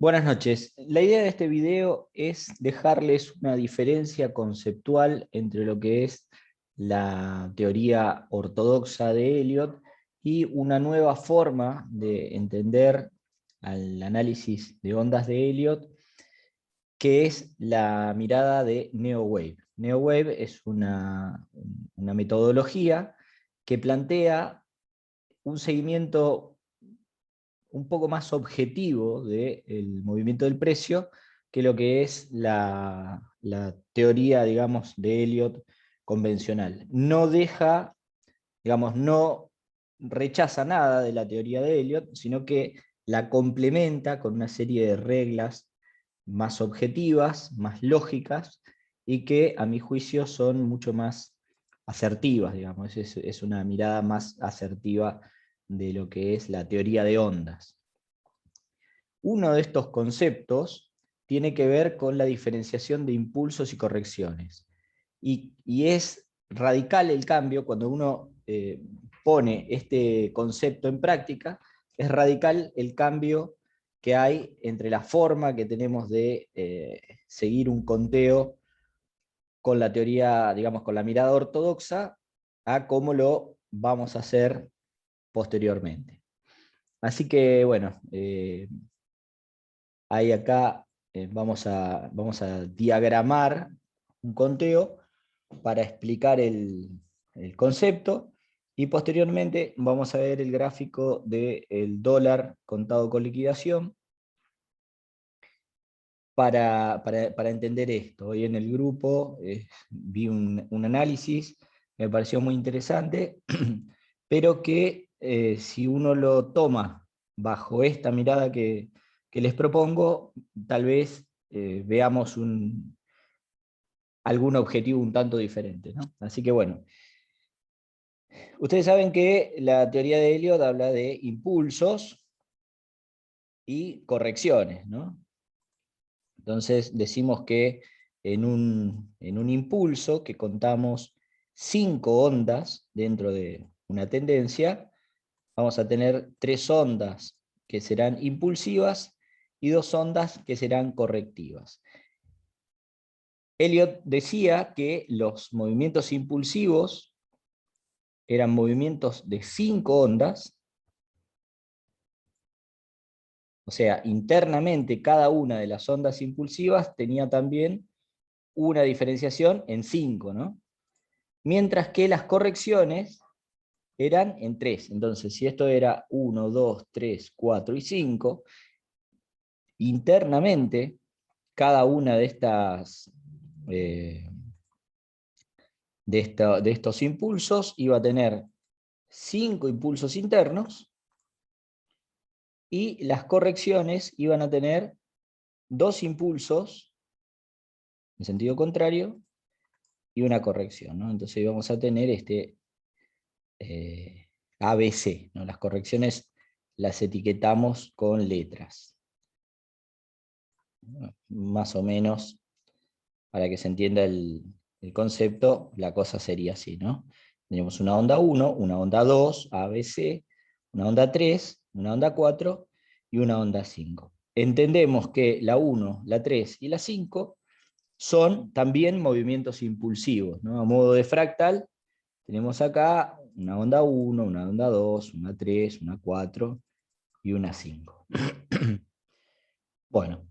Buenas noches. La idea de este video es dejarles una diferencia conceptual entre lo que es la teoría ortodoxa de Elliot y una nueva forma de entender al análisis de ondas de Elliot, que es la mirada de NeoWave. NeoWave es una metodología que plantea un seguimiento un poco más objetivo del movimiento del precio que lo que es la teoría, digamos, de Elliot convencional. No deja, digamos, no rechaza nada de la teoría de Elliot, sino que la complementa con una serie de reglas más objetivas, más lógicas, y que a mi juicio son mucho más asertivas, digamos, es una mirada más asertiva de lo que es la teoría de ondas. Uno de estos conceptos tiene que ver con la diferenciación de impulsos y correcciones. Y es radical el cambio cuando uno pone este concepto en práctica, es radical el cambio que hay entre la forma que tenemos de seguir un conteo con la teoría, digamos, con la mirada ortodoxa, a cómo lo vamos a hacer posteriormente. Así que, bueno, ahí acá vamos a diagramar un conteo para explicar el concepto, y posteriormente vamos a ver el gráfico del dólar contado con liquidación para entender esto. Hoy en el grupo vi un análisis, me pareció muy interesante, pero que si uno lo toma bajo esta mirada que les propongo, tal vez veamos algún objetivo un tanto diferente, ¿no? Así que bueno, ustedes saben que la teoría de Elliot habla de impulsos y correcciones, ¿no? Entonces decimos que en un impulso que contamos 5 ondas dentro de una tendencia, vamos a tener 3 ondas que serán impulsivas y 2 ondas que serán correctivas. Elliot decía que los movimientos impulsivos eran movimientos de 5 ondas, o sea, internamente cada una de las ondas impulsivas tenía también una diferenciación en 5, ¿no? Mientras que las correcciones eran en 3. Entonces, si esto era 1, 2, 3, 4 y 5, internamente cada una de estas de estos impulsos iba a tener 5 impulsos internos, y las correcciones iban a tener 2 impulsos en sentido contrario y una corrección, ¿no? Entonces vamos a tener este ABC, ¿no? Las correcciones las etiquetamos con letras. Más o menos, para que se entienda el concepto, la cosa sería así, ¿no? Tenemos una onda 1, una onda 2, ABC, una onda 3, una onda 4 y una onda 5. Entendemos que la 1, la 3 y la 5 son también movimientos impulsivos, ¿no? A modo de fractal, tenemos acá una onda 1, una onda 2, una 3, una 4 y una 5. Bueno,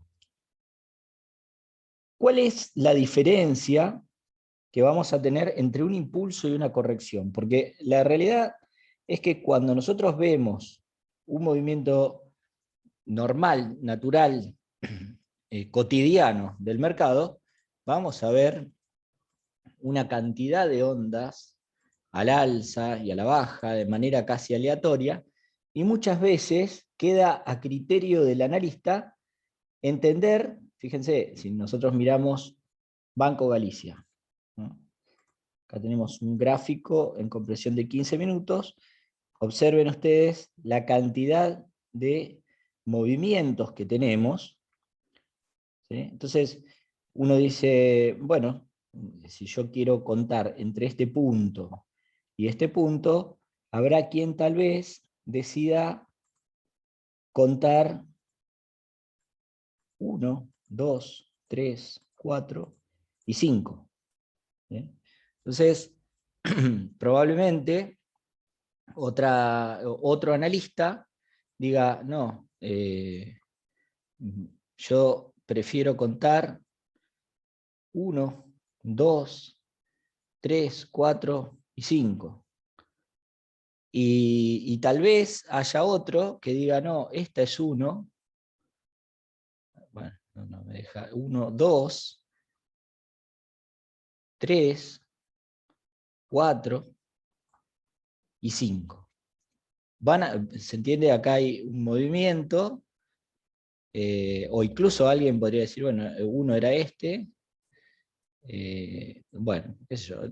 ¿cuál es la diferencia que vamos a tener entre un impulso y una corrección? Porque la realidad es que cuando nosotros vemos un movimiento normal, natural, cotidiano del mercado, vamos a ver una cantidad de ondas al alza y a la baja de manera casi aleatoria, y muchas veces queda a criterio del analista entender. Fíjense, si nosotros miramos Banco Galicia, ¿no? Acá tenemos un gráfico en compresión de 15 minutos, observen ustedes la cantidad de movimientos que tenemos, ¿sí? Entonces, uno dice, bueno, si yo quiero contar entre este punto y este punto, habrá quien tal vez decida contar 1, 2, 3, 4 y 5. ¿Bien? Entonces, probablemente otro analista diga, no, yo prefiero contar 1, 2, 3, 4 y 5. Y tal vez haya otro que diga, no, esta es 1, bueno, no me deja, 1, 2, 3, 4 y 5. ¿Se entiende? Acá hay un movimiento, o incluso alguien podría decir, bueno, uno era este, bueno, qué sé yo,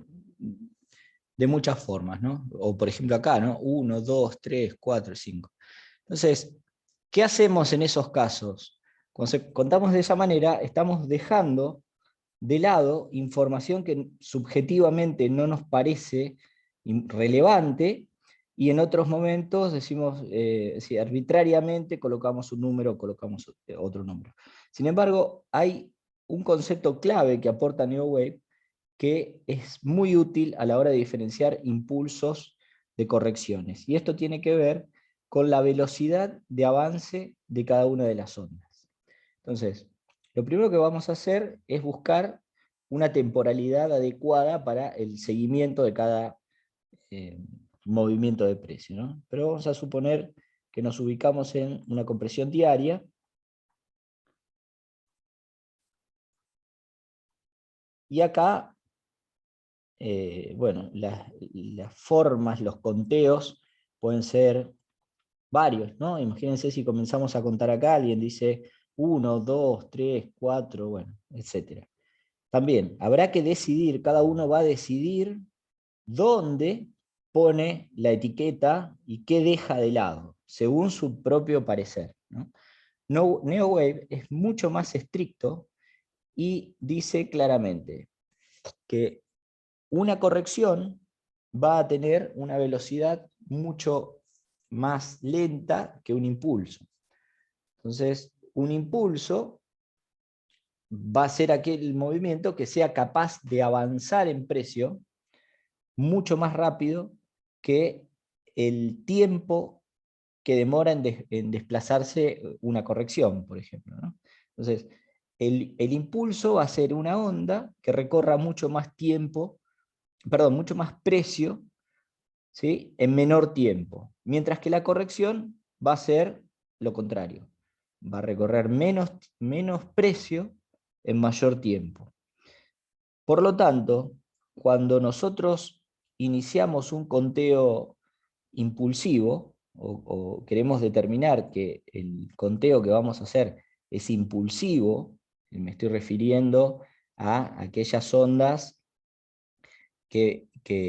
de muchas formas, ¿no? O por ejemplo acá, ¿no? 1, 2, 3, 4, 5. Entonces, ¿qué hacemos en esos casos? Cuando contamos de esa manera, estamos dejando de lado información que subjetivamente no nos parece relevante, y en otros momentos decimos, si arbitrariamente colocamos un número o colocamos otro número. Sin embargo, hay un concepto clave que aporta NeoWave que es muy útil a la hora de diferenciar impulsos de correcciones. Y esto tiene que ver con la velocidad de avance de cada una de las ondas. Entonces, lo primero que vamos a hacer es buscar una temporalidad adecuada para el seguimiento de cada movimiento de precio, ¿no? Pero vamos a suponer que nos ubicamos en una compresión diaria. Y acá, bueno, las formas, los conteos pueden ser varios, ¿no? Imagínense si comenzamos a contar acá, alguien dice 1, 2, 3, 4, bueno, etc. También habrá que decidir, cada uno va a decidir dónde pone la etiqueta y qué deja de lado, según su propio parecer, ¿no? NeoWave es mucho más estricto y dice claramente que una corrección va a tener una velocidad mucho más lenta que un impulso. Entonces, un impulso va a ser aquel movimiento que sea capaz de avanzar en precio mucho más rápido que el tiempo que demora en desplazarse una corrección, por ejemplo, ¿no? Entonces, el impulso va a ser una onda que recorra mucho más tiempo, perdón, mucho más precio, ¿sí?, en menor tiempo, mientras que la corrección va a ser lo contrario, va a recorrer menos precio en mayor tiempo. Por lo tanto, cuando nosotros iniciamos un conteo impulsivo, o queremos determinar que el conteo que vamos a hacer es impulsivo, me estoy refiriendo a aquellas ondas que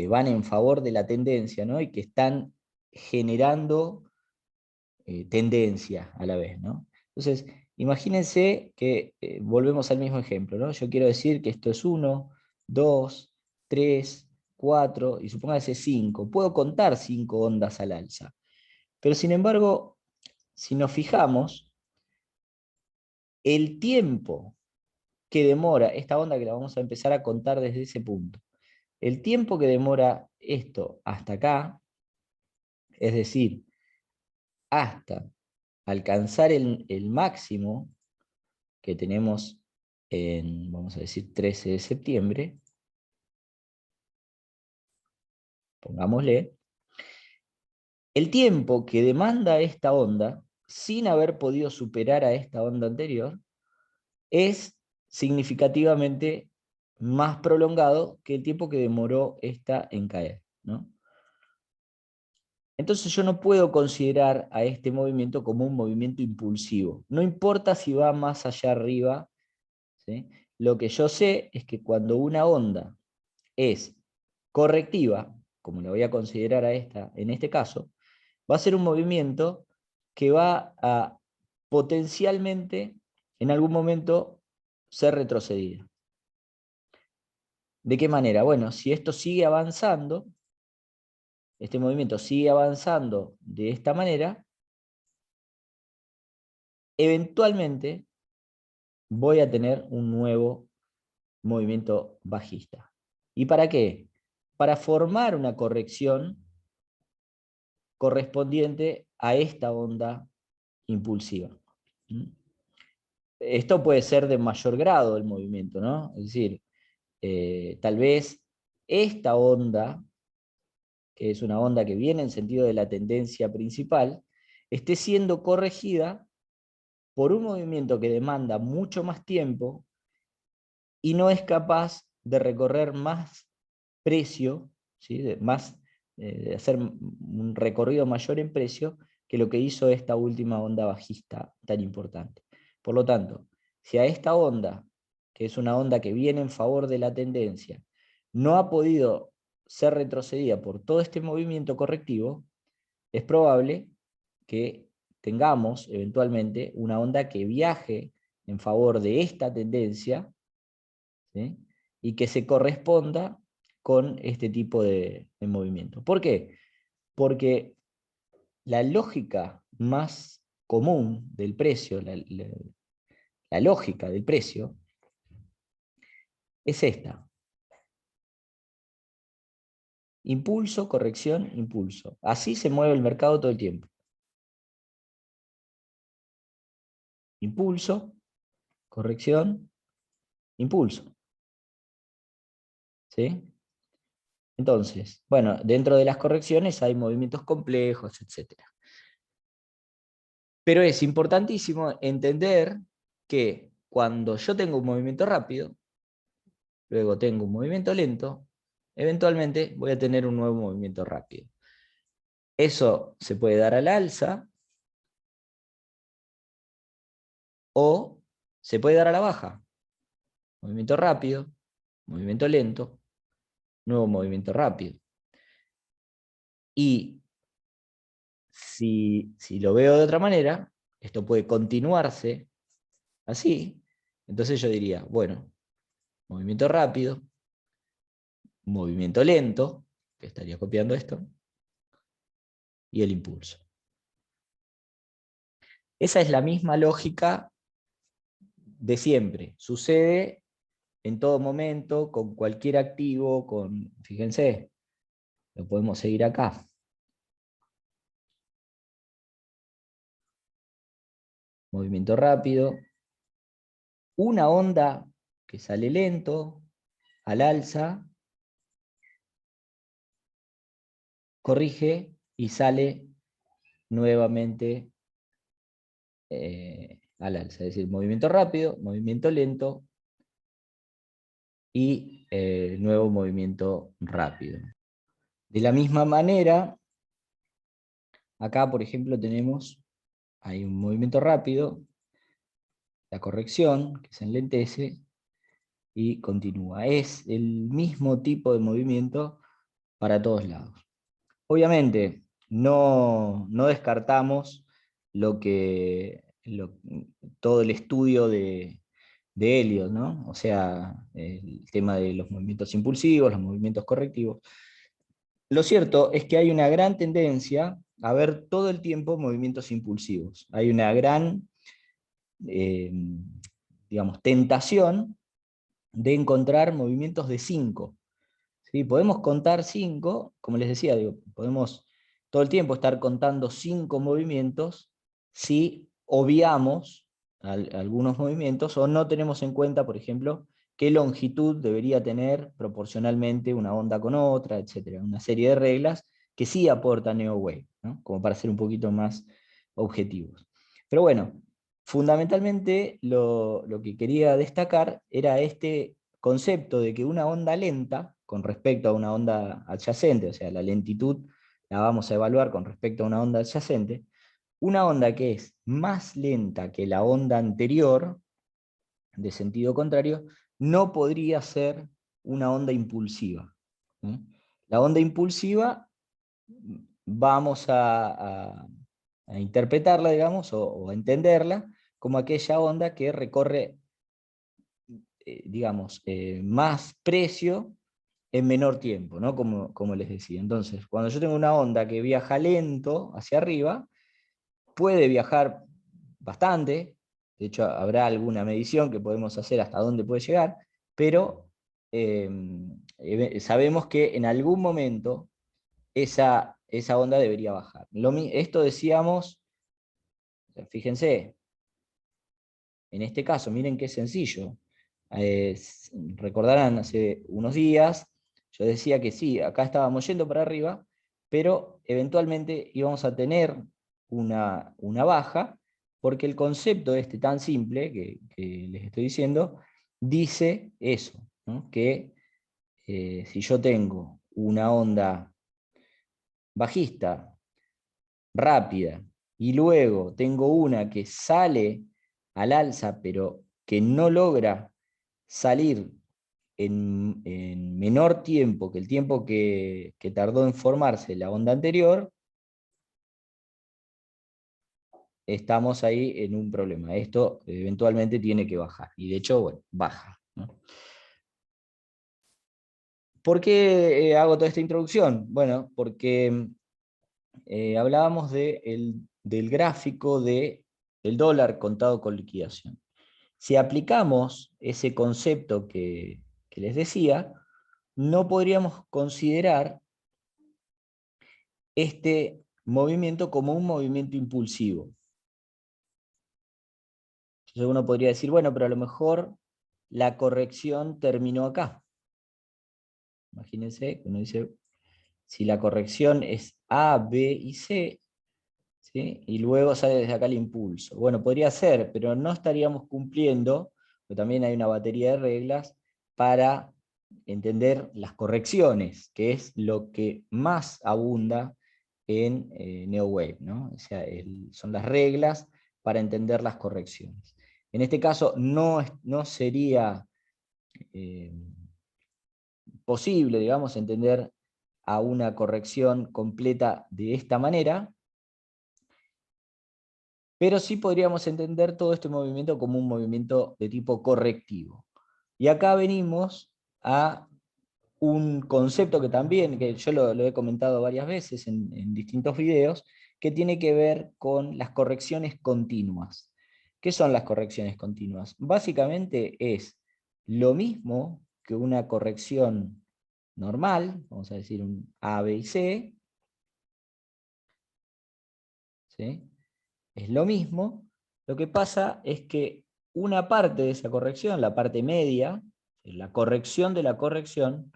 van en favor de la tendencia, ¿no?, y que están generando tendencia a la vez, ¿no? Entonces, imagínense que volvemos al mismo ejemplo, ¿no? Yo quiero decir que esto es 1, 2, 3, 4 y supóngase 5. Puedo contar 5 ondas al alza. Pero sin embargo, si nos fijamos, el tiempo que demora esta onda, que la vamos a empezar a contar desde ese punto, el tiempo que demora esto hasta acá, es decir, hasta alcanzar el máximo que tenemos en, vamos a decir, 13 de septiembre, pongámosle, el tiempo que demanda esta onda, sin haber podido superar a esta onda anterior, es significativamente más prolongado que el tiempo que demoró esta en caer, ¿no? Entonces yo no puedo considerar a este movimiento como un movimiento impulsivo. No importa si va más allá arriba, ¿sí? Lo que yo sé es que cuando una onda es correctiva, como la voy a considerar a esta en este caso, va a ser un movimiento que va a potencialmente en algún momento ser retrocedido. ¿De qué manera? Bueno, si esto sigue avanzando, este movimiento sigue avanzando de esta manera, eventualmente voy a tener un nuevo movimiento bajista. ¿Y para qué? Para formar una corrección correspondiente a esta onda impulsiva. Esto puede ser de mayor grado del movimiento, ¿no? Es decir, tal vez esta onda, que es una onda que viene en sentido de la tendencia principal, esté siendo corregida por un movimiento que demanda mucho más tiempo y no es capaz de recorrer más precio, ¿sí? De hacer un recorrido mayor en precio que lo que hizo esta última onda bajista tan importante. Por lo tanto, si a esta onda, que es una onda que viene en favor de la tendencia, no ha podido ser retrocedida por todo este movimiento correctivo, es probable que tengamos eventualmente una onda que viaje en favor de esta tendencia, ¿sí? Y que se corresponda con este tipo de movimiento. ¿Por qué? Porque la lógica más común del precio, la lógica del precio, es esta. Impulso, corrección, impulso. Así se mueve el mercado todo el tiempo. Impulso, corrección, impulso. ¿Sí? Entonces, bueno, dentro de las correcciones hay movimientos complejos, etc. Pero es importantísimo entender que cuando yo tengo un movimiento rápido, luego tengo un movimiento lento, eventualmente voy a tener un nuevo movimiento rápido. Eso se puede dar al alza o se puede dar a la baja. Movimiento rápido, movimiento lento, nuevo movimiento rápido. Y si lo veo de otra manera, esto puede continuarse así, entonces yo diría, bueno, movimiento rápido, movimiento lento, que estaría copiando esto, y el impulso. Esa es la misma lógica de siempre. Sucede en todo momento, con cualquier activo, fíjense, lo podemos seguir acá. Movimiento rápido. Una onda que sale lento, al alza, corrige y sale nuevamente al alza. Es decir, movimiento rápido, movimiento lento y nuevo movimiento rápido. De la misma manera, acá por ejemplo hay un movimiento rápido, la corrección, que se enlentece y continúa. Es el mismo tipo de movimiento para todos lados. Obviamente, no descartamos todo el estudio de Elliot, ¿no? O sea, el tema de los movimientos impulsivos, los movimientos correctivos. Lo cierto es que hay una gran tendencia a ver todo el tiempo movimientos impulsivos. Hay una gran, digamos, tentación de encontrar movimientos de 5. ¿Sí? Podemos contar 5, como les decía, podemos todo el tiempo estar contando 5 movimientos si obviamos algunos movimientos o no tenemos en cuenta, por ejemplo, qué longitud debería tener proporcionalmente una onda con otra, etc. Una serie de reglas que sí aporta NeoWave, ¿no? Como para ser un poquito más objetivos. Pero bueno, fundamentalmente lo que quería destacar era este concepto de que una onda lenta, con respecto a una onda adyacente, o sea, la lentitud la vamos a evaluar con respecto a una onda adyacente, una onda que es más lenta que la onda anterior, de sentido contrario, no podría ser una onda impulsiva. La onda impulsiva vamos a interpretarla, digamos, o a entenderla como aquella onda que recorre, digamos, más precio en menor tiempo, ¿no? Como les decía. Entonces, cuando yo tengo una onda que viaja lento hacia arriba, puede viajar bastante, de hecho habrá alguna medición que podemos hacer hasta dónde puede llegar, pero sabemos que en algún momento esa onda debería bajar. Esto decíamos, fíjense, en este caso, miren qué sencillo. Recordarán hace unos días, yo decía que sí, acá estábamos yendo para arriba, pero eventualmente íbamos a tener una baja, porque el concepto este tan simple que les estoy diciendo, dice eso, ¿no? Que si yo tengo una onda bajista, rápida, y luego tengo una que sale al alza, pero que no logra salir en menor tiempo que el tiempo que tardó en formarse la onda anterior, estamos ahí en un problema. Esto eventualmente tiene que bajar, y de hecho, bueno, baja, ¿no? ¿Por qué hago toda esta introducción? Bueno, porque hablábamos del gráfico del dólar contado con liquidación. Si aplicamos ese concepto que les decía, no podríamos considerar este movimiento como un movimiento impulsivo. Entonces uno podría decir, bueno, pero a lo mejor la corrección terminó acá. Imagínense, uno dice, si la corrección es A, B y C, ¿sí? Y luego sale desde acá el impulso. Bueno, podría ser, pero no estaríamos cumpliendo, porque también hay una batería de reglas para entender las correcciones, que es lo que más abunda en NeoWave, ¿no? O sea, son las reglas para entender las correcciones. En este caso no sería eh, posible, digamos, entender a una corrección completa de esta manera, pero sí podríamos entender todo este movimiento como un movimiento de tipo correctivo. Y acá venimos a un concepto que también, que yo lo he comentado varias veces en distintos videos, que tiene que ver con las correcciones continuas. ¿Qué son las correcciones continuas? Básicamente es lo mismo que una corrección normal, vamos a decir un A, B y C, ¿sí? Es lo mismo, lo que pasa es que una parte de esa corrección, la parte media, la corrección de la corrección,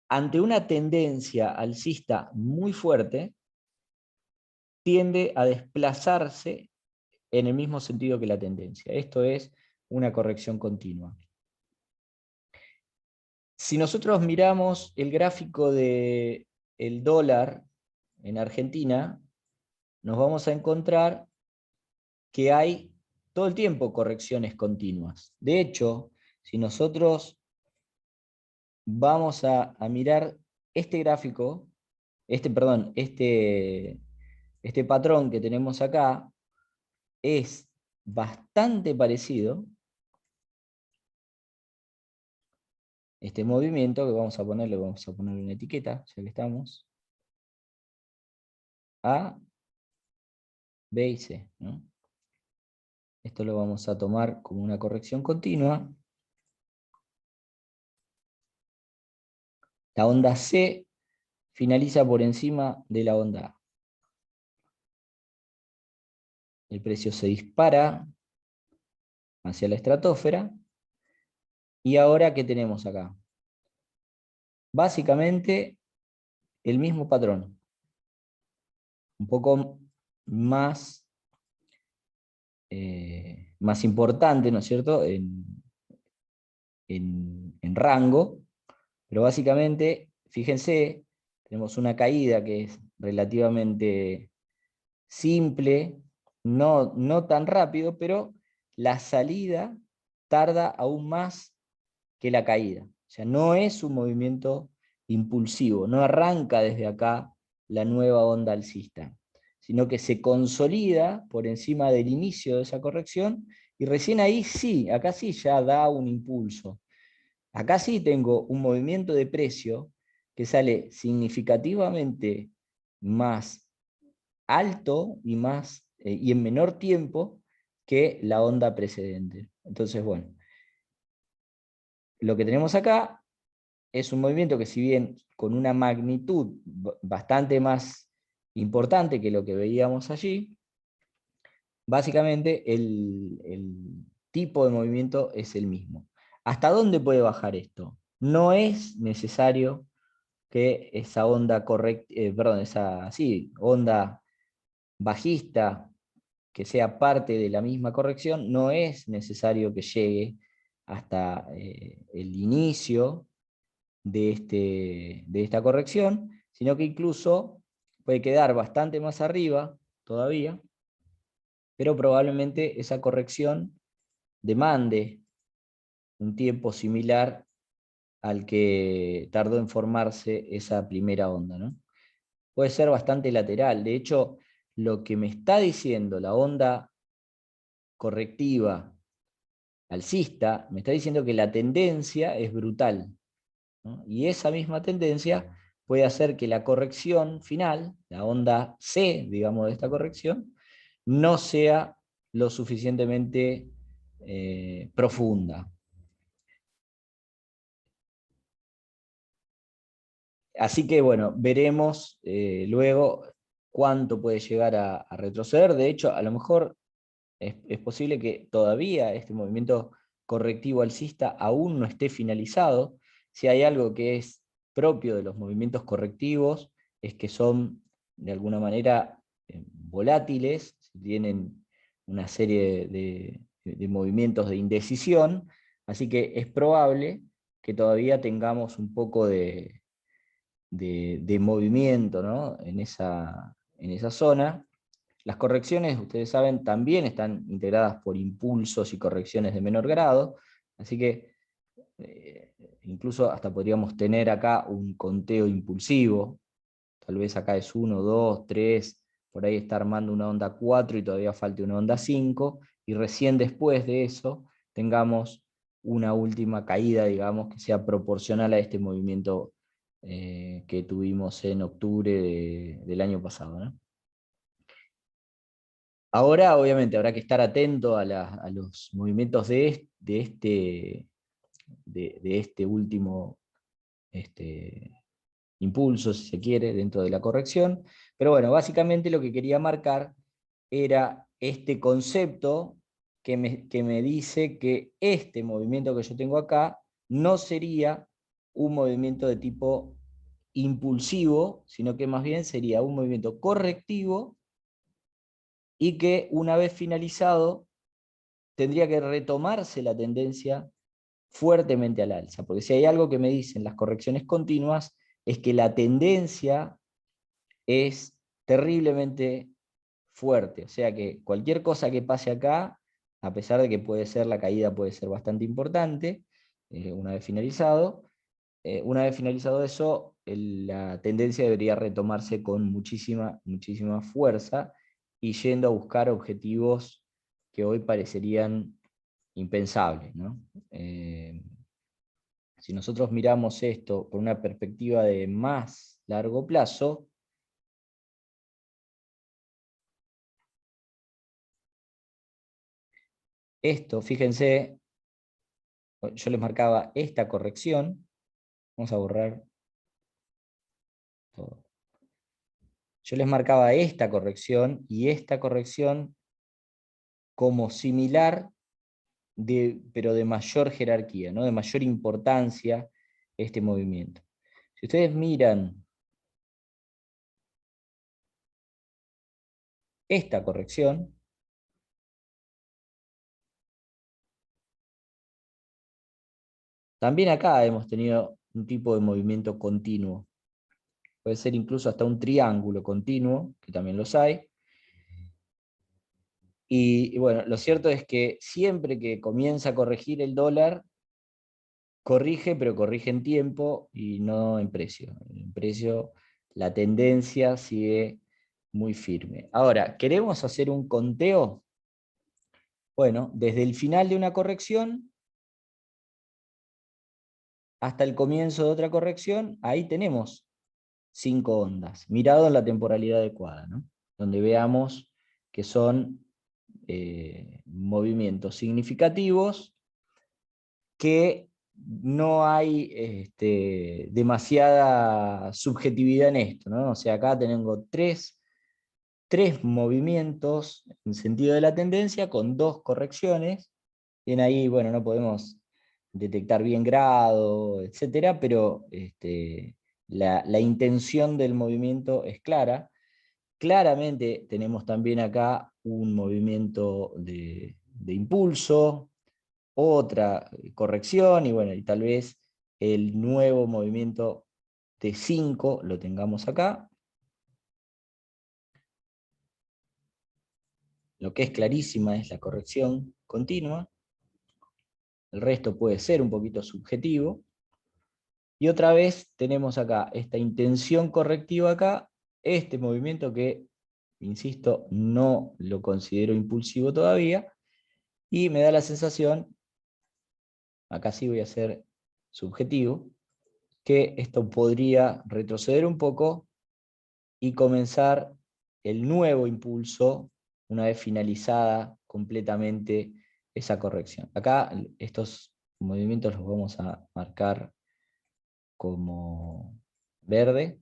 ante una tendencia alcista muy fuerte, tiende a desplazarse en el mismo sentido que la tendencia. Esto es una corrección continua. Si nosotros miramos el gráfico del dólar en Argentina, nos vamos a encontrar que hay todo el tiempo correcciones continuas. De hecho, si nosotros vamos a mirar este gráfico, este patrón que tenemos acá, es bastante parecido, este movimiento, que vamos a ponerle una etiqueta, ya que estamos, A, B y C, ¿no? Esto lo vamos a tomar como una corrección continua. La onda C finaliza por encima de la onda A. El precio se dispara hacia la estratosfera. ¿Y ahora qué tenemos acá? Básicamente el mismo patrón. Un poco más, más importante, ¿no es cierto?, en rango, pero básicamente, fíjense, tenemos una caída que es relativamente simple, no tan rápido, pero la salida tarda aún más que la caída. O sea, no es un movimiento impulsivo, no arranca desde acá la nueva onda alcista, sino que se consolida por encima del inicio de esa corrección, y recién ahí sí, acá sí ya da un impulso. Acá sí tengo un movimiento de precio que sale significativamente más alto y en menor tiempo que la onda precedente. Entonces, bueno, lo que tenemos acá es un movimiento que, si bien con una magnitud bastante más importante que lo que veíamos allí, básicamente el tipo de movimiento es el mismo. ¿Hasta dónde puede bajar esto? No es necesario que esa onda onda bajista, que sea parte de la misma corrección, no es necesario que llegue hasta el inicio de esta corrección, sino que incluso puede quedar bastante más arriba todavía, pero probablemente esa corrección demande un tiempo similar al que tardó en formarse esa primera onda, ¿no? Puede ser bastante lateral. De hecho, lo que me está diciendo la onda correctiva alcista, me está diciendo que la tendencia es brutal, ¿no? Y esa misma tendencia puede hacer que la corrección final, la onda C, digamos, de esta corrección, no sea lo suficientemente profunda. Así que bueno, veremos luego cuánto puede llegar a retroceder. De hecho, a lo mejor es posible que todavía este movimiento correctivo alcista aún no esté finalizado. Si hay algo que es propio de los movimientos correctivos, es que son de alguna manera volátiles, tienen una serie de movimientos de indecisión, así que es probable que todavía tengamos un poco de movimiento, ¿no? en esa zona. Las correcciones, ustedes saben, también están integradas por impulsos y correcciones de menor grado, así que incluso hasta podríamos tener acá un conteo impulsivo, tal vez acá es 1, 2, 3, por ahí está armando una onda 4 y todavía falte una onda 5, y recién después de eso tengamos una última caída, digamos, que sea proporcional a este movimiento que tuvimos en octubre del año pasado, ¿no? Ahora, obviamente, habrá que estar atento a los movimientos de este último impulso, si se quiere, dentro de la corrección. Pero bueno, básicamente lo que quería marcar era este concepto que me dice que este movimiento que yo tengo acá no sería un movimiento de tipo impulsivo, sino que más bien sería un movimiento correctivo, y que una vez finalizado tendría que retomarse la tendencia fuertemente al alza, porque si hay algo que me dicen las correcciones continuas es que la tendencia es terriblemente fuerte, o sea que cualquier cosa que pase acá, a pesar de que la caída puede ser bastante importante, una vez finalizado eso, la tendencia debería retomarse con muchísima, muchísima fuerza y yendo a buscar objetivos que hoy parecerían impensables, ¿no? Si nosotros miramos esto por una perspectiva de más largo plazo, esto, fíjense, yo les marcaba esta corrección, vamos a borrar todo. Yo les marcaba esta corrección y esta corrección como similar, pero de mayor jerarquía, ¿no? De mayor importancia este movimiento. Si ustedes miran esta corrección, también acá hemos tenido un tipo de movimiento continuo. Puede ser incluso hasta un triángulo continuo, que también los hay. Y bueno, lo cierto es que siempre que comienza a corregir el dólar, corrige, pero corrige en tiempo y no en precio. En precio la tendencia sigue muy firme. Ahora, ¿queremos hacer un conteo? Bueno, desde el final de una corrección hasta el comienzo de otra corrección, ahí tenemos 5 ondas, mirado en la temporalidad adecuada, ¿no? Donde veamos que son movimientos significativos que no hay demasiada subjetividad en esto, ¿no? O sea, acá tengo tres movimientos en sentido de la tendencia con dos correcciones. Bien ahí, bueno, no podemos detectar bien grado, etcétera, pero la intención del movimiento es clara. Claramente tenemos también acá un movimiento de impulso, otra corrección, y bueno, y tal vez el nuevo movimiento de 5 lo tengamos acá. Lo que es clarísima es la corrección continua. El resto puede ser un poquito subjetivo. Y otra vez tenemos acá esta intención correctiva acá, este movimiento que, insisto, no lo considero impulsivo todavía, y me da la sensación, acá sí voy a ser subjetivo, que esto podría retroceder un poco y comenzar el nuevo impulso una vez finalizada completamente esa corrección. Acá estos movimientos los vamos a marcar como verde.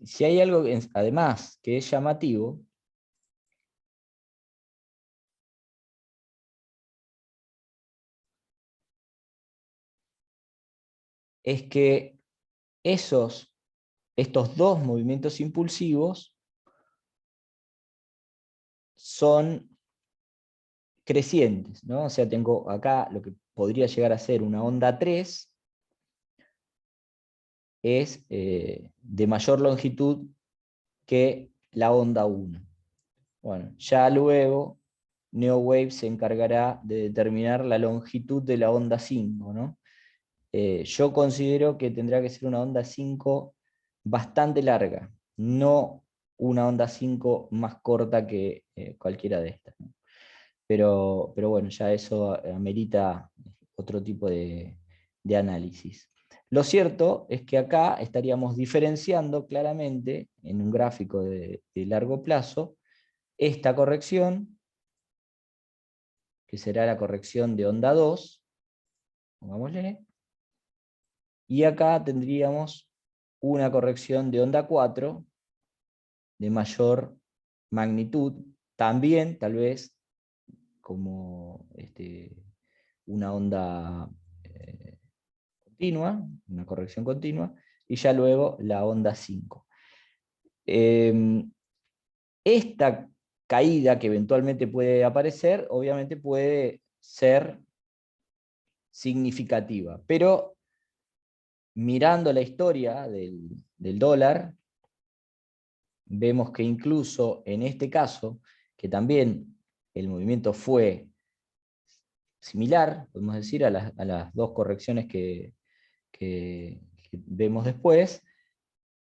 Si hay algo además que es llamativo, es que estos dos movimientos impulsivos son crecientes, ¿no? O sea, tengo acá lo que podría llegar a ser una onda 3, es de mayor longitud que la onda 1. Bueno, ya luego NeoWave se encargará de determinar la longitud de la onda 5, ¿no? Yo considero que tendrá que ser una onda 5 bastante larga, no una onda 5 más corta que cualquiera de estas, ¿no? Pero bueno, ya eso amerita otro tipo de análisis. Lo cierto es que acá estaríamos diferenciando claramente, en un gráfico de largo plazo, esta corrección, que será la corrección de onda 2, pongámosle, y acá tendríamos una corrección de onda 4 de mayor magnitud, también tal vez como una onda continua, una corrección continua, y ya luego la onda 5. Esta caída que eventualmente puede aparecer, obviamente puede ser significativa, pero mirando la historia del dólar, vemos que incluso en este caso, que también el movimiento fue similar, podemos decir, a las dos correcciones que vemos después,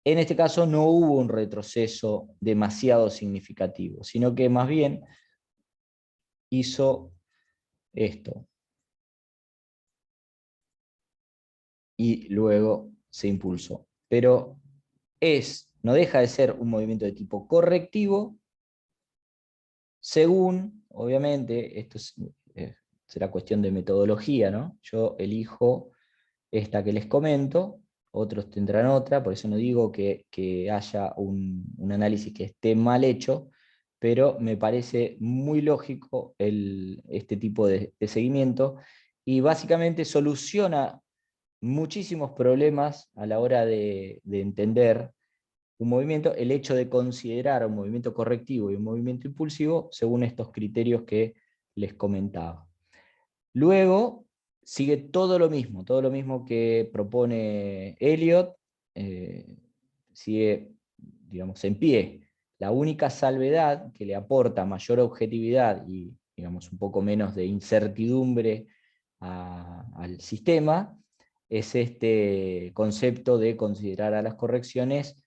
en este caso no hubo un retroceso demasiado significativo, sino que más bien hizo esto. Y luego se impulsó. Pero no deja de ser un movimiento de tipo correctivo, según, obviamente, será cuestión de metodología, ¿no? Yo elijo esta que les comento, otros tendrán otra, por eso no digo que haya un análisis que esté mal hecho, pero me parece muy lógico este tipo de seguimiento, y básicamente soluciona muchísimos problemas a la hora de entender un movimiento, el hecho de considerar un movimiento correctivo y un movimiento impulsivo según estos criterios que les comentaba. Luego sigue todo lo mismo que propone Elliot, sigue, digamos, en pie. La única salvedad que le aporta mayor objetividad y, digamos, un poco menos de incertidumbre al sistema es este concepto de considerar a las correcciones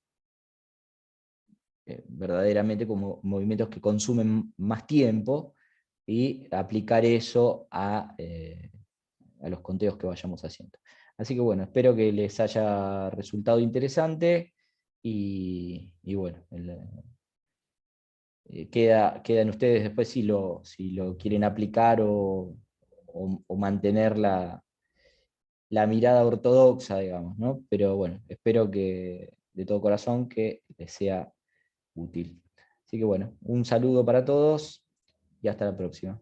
verdaderamente como movimientos que consumen más tiempo y aplicar eso a los conteos que vayamos haciendo. Así que bueno, espero que les haya resultado interesante y bueno, queda en ustedes después si lo quieren aplicar o mantener la mirada ortodoxa, digamos, ¿no? Pero bueno, espero que de todo corazón que les sea útil. Así que bueno, un saludo para todos y hasta la próxima.